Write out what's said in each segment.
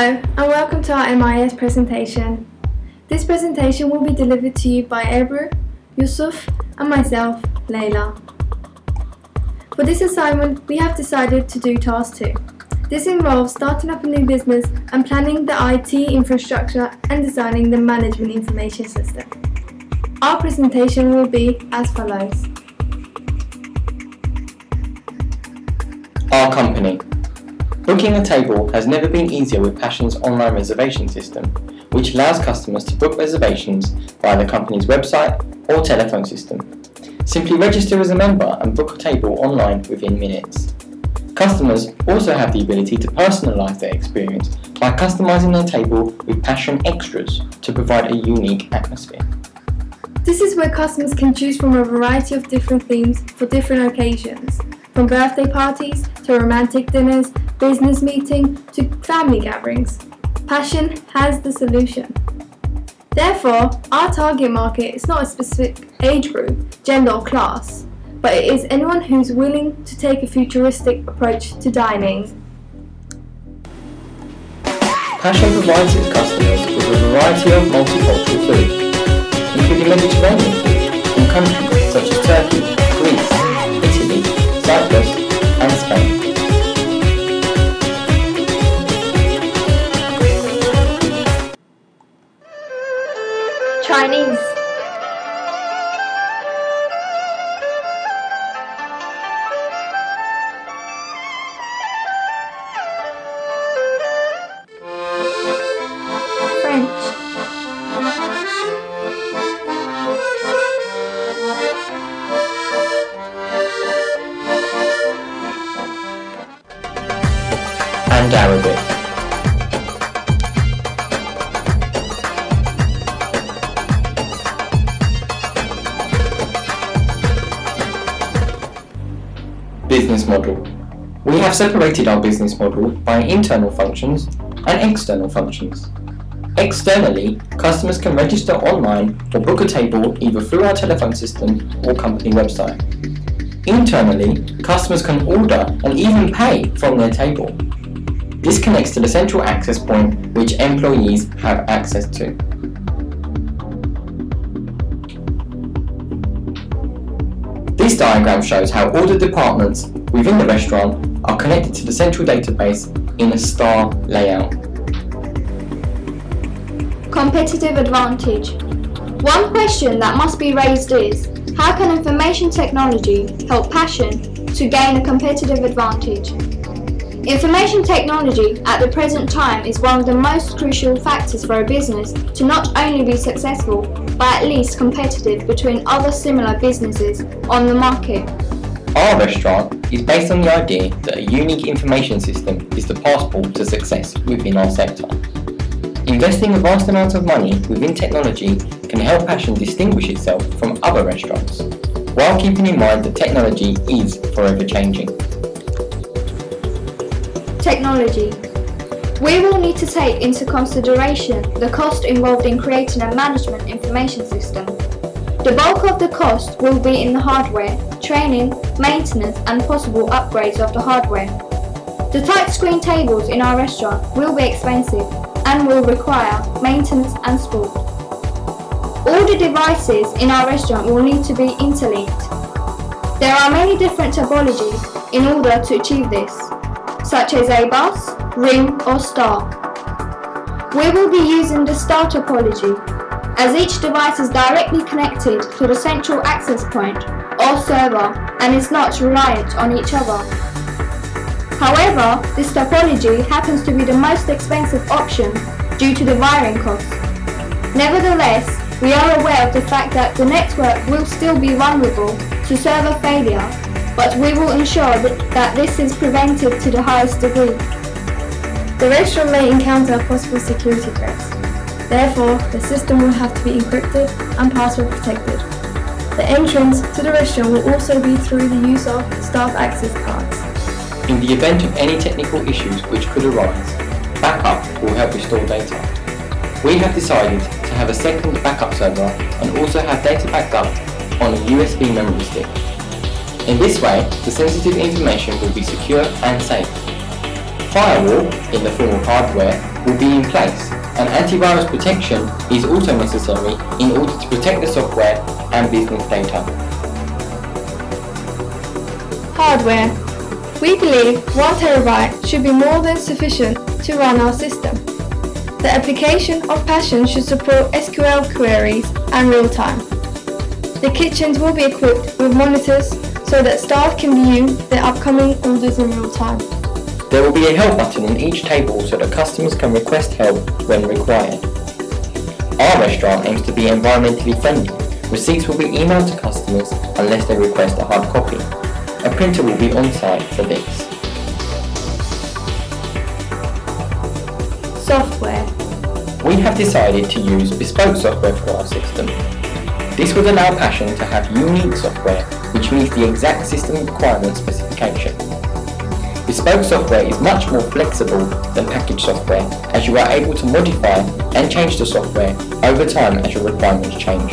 Hello and welcome to our MIS presentation. This presentation will be delivered to you by Ebru, Yusuf and myself, Layla. For this assignment we have decided to do task 2. This involves starting up a new business and planning the IT infrastructure and designing the management information system. Our presentation will be as follows. Our company. Booking a table has never been easier with Passion's online reservation system, which allows customers to book reservations via the company's website or telephone system. Simply register as a member and book a table online within minutes. Customers also have the ability to personalise their experience by customising their table with Passion extras to provide a unique atmosphere. This is where customers can choose from a variety of different themes for different occasions, from birthday parties to romantic dinners, business meeting to family gatherings. Passion has the solution. Therefore, our target market is not a specific age group, gender or class, but it is anyone who's willing to take a futuristic approach to dining. Passion provides its customers with a variety of multicultural food, including Mediterranean food from countries such as Turkey, Greece, Italy, Cyprus and Spain. Chinese. French. And Arabic. Business model. We have separated our business model by internal functions and external functions. Externally, customers can register online or book a table either through our telephone system or company website. Internally, customers can order and even pay from their table. This connects to the central access point which employees have access to. This diagram shows how all the departments within the restaurant are connected to the central database in a star layout. Competitive advantage. One question that must be raised is, how can information technology help Passion to gain a competitive advantage? Information technology at the present time is one of the most crucial factors for a business to not only be successful, but at least competitive between other similar businesses on the market. Our restaurant is based on the idea that a unique information system is the passport to success within our sector. Investing a vast amount of money within technology can help Passion distinguish itself from other restaurants, while keeping in mind that technology is forever changing. Technology. We will need to take into consideration the cost involved in creating a management information system. The bulk of the cost will be in the hardware, training, maintenance and possible upgrades of the hardware. The touchscreen tables in our restaurant will be expensive and will require maintenance and support. All the devices in our restaurant will need to be interlinked. There are many different topologies in order to achieve this, such as a bus, ring or star. We will be using the star topology, as each device is directly connected to the central access point or server and is not reliant on each other. However, this topology happens to be the most expensive option due to the wiring costs. Nevertheless, we are aware of the fact that the network will still be vulnerable to server failure, but we will ensure that this is prevented to the highest degree. The restaurant may encounter possible security threats. Therefore, the system will have to be encrypted and password protected. The entrance to the restaurant will also be through the use of staff access cards. In the event of any technical issues which could arise, backup will help restore data. We have decided to have a second backup server and also have data backed up on a USB memory stick. In this way, the sensitive information will be secure and safe. Firewall, in the form of hardware, will be in place, and antivirus protection is also necessary in order to protect the software and business data. Hardware. We believe 1 terabyte should be more than sufficient to run our system. The application of Passion should support SQL queries and real-time. The kitchens will be equipped with monitors so that staff can view their upcoming orders in real time. There will be a help button on each table so that customers can request help when required. Our restaurant aims to be environmentally friendly. Receipts will be emailed to customers unless they request a hard copy. A printer will be on site for this. Software. We have decided to use bespoke software for our system. This would allow Passion to have unique software which meets the exact system requirement specification. Bespoke software is much more flexible than packaged software, as you are able to modify and change the software over time as your requirements change.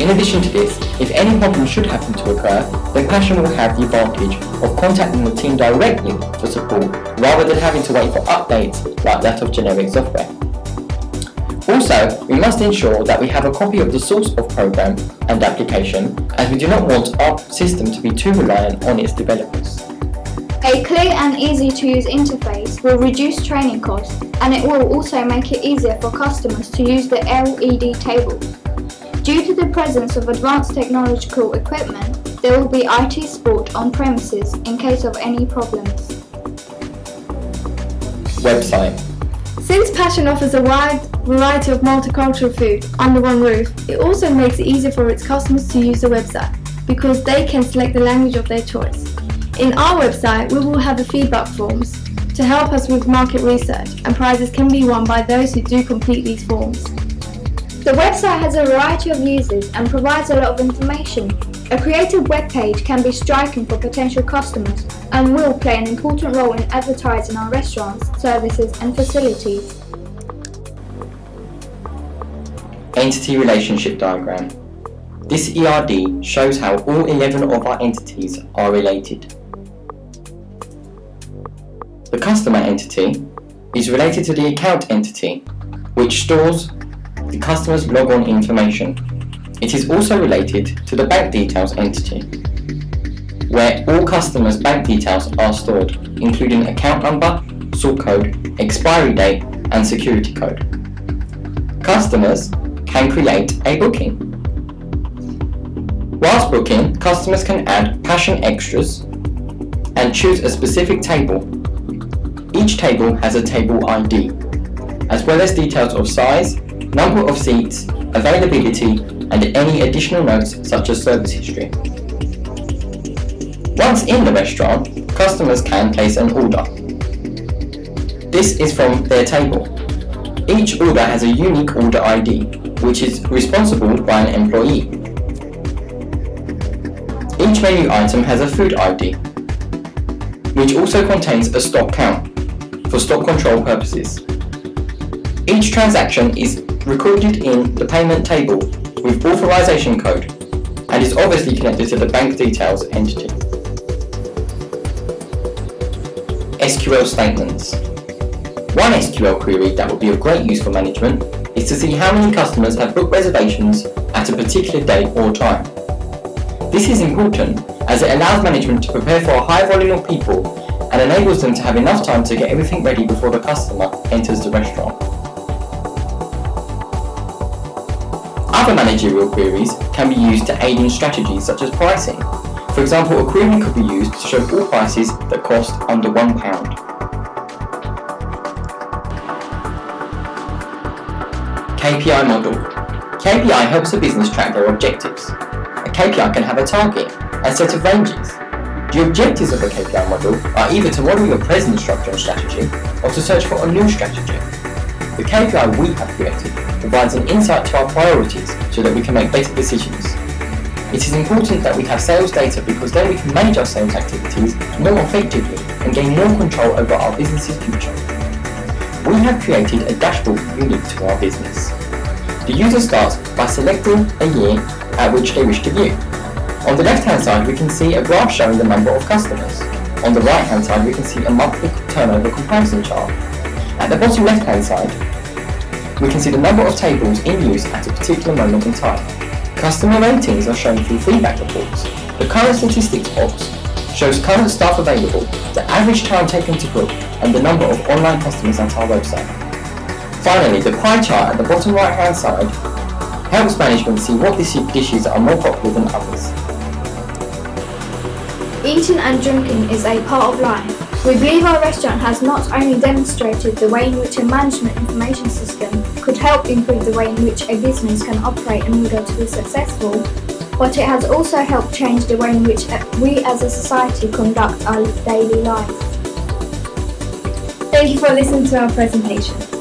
In addition to this, if any problem should happen to occur, then Passion will have the advantage of contacting the team directly for support rather than having to wait for updates like that of generic software. Also, we must ensure that we have a copy of the source of program and application, as we do not want our system to be too reliant on its developers. A clear and easy to use interface will reduce training costs, and it will also make it easier for customers to use the LED tables. Due to the presence of advanced technological equipment, there will be IT support on premises in case of any problems. Website. Since Passion offers a wide variety of multicultural food under one roof, it also makes it easier for its customers to use the website because they can select the language of their choice. In our website, we will have a feedback forms to help us with market research, and prizes can be won by those who do complete these forms. The website has a variety of users and provides a lot of information. A creative web page can be striking for potential customers and will play an important role in advertising our restaurants, services and facilities. Entity relationship diagram. This ERD shows how all 11 of our entities are related. The customer entity is related to the account entity, which stores the customer's logon information. It is also related to the bank details entity, where all customers' bank details are stored, including account number, sort code, expiry date, and security code. Customers can create a booking. Whilst booking, customers can add Passion extras and choose a specific table. Each table has a table ID, as well as details of size, number of seats, availability, and any additional notes such as service history. Once in the restaurant, customers can place an order. This is from their table. Each order has a unique order ID, which is responsible by an employee. Each menu item has a food ID, which also contains a stock count for stock control purposes. Each transaction is recorded in the payment table with authorization code and is obviously connected to the bank details entity. SQL statements. One SQL query that would be of great use for management is to see how many customers have booked reservations at a particular date or time. This is important as it allows management to prepare for a high volume of people and enables them to have enough time to get everything ready before the customer enters the restaurant. Other managerial queries can be used to aid in strategies such as pricing. For example, a query could be used to show all prices that cost under £1. KPI model. KPI helps a business track their objectives. A KPI can have a target and set of ranges. The objectives of a KPI model are either to model your present structure and strategy or to search for a new strategy. The KPI we have created provides an insight to our priorities so that we can make better decisions. It is important that we have sales data because then we can manage our sales activities more effectively and gain more control over our business's future. We have created a dashboard unique to our business. The user starts by selecting a year at which they wish to view. On the left-hand side, we can see a graph showing the number of customers. On the right hand side we can see a monthly turnover comparison chart. At the bottom left hand side we can see the number of tables in use at a particular moment in time. Customer ratings are shown through feedback reports. The current statistics box shows current staff available, the average time taken to book, and the number of online customers at our website. Finally, the pie chart at the bottom right hand side helps management see what dishes are more popular than others. Eating and drinking is a part of life. We believe our restaurant has not only demonstrated the way in which a management information system could help improve the way in which a business can operate in order to be successful, but it has also helped change the way in which we as a society conduct our daily life. Thank you for listening to our presentation.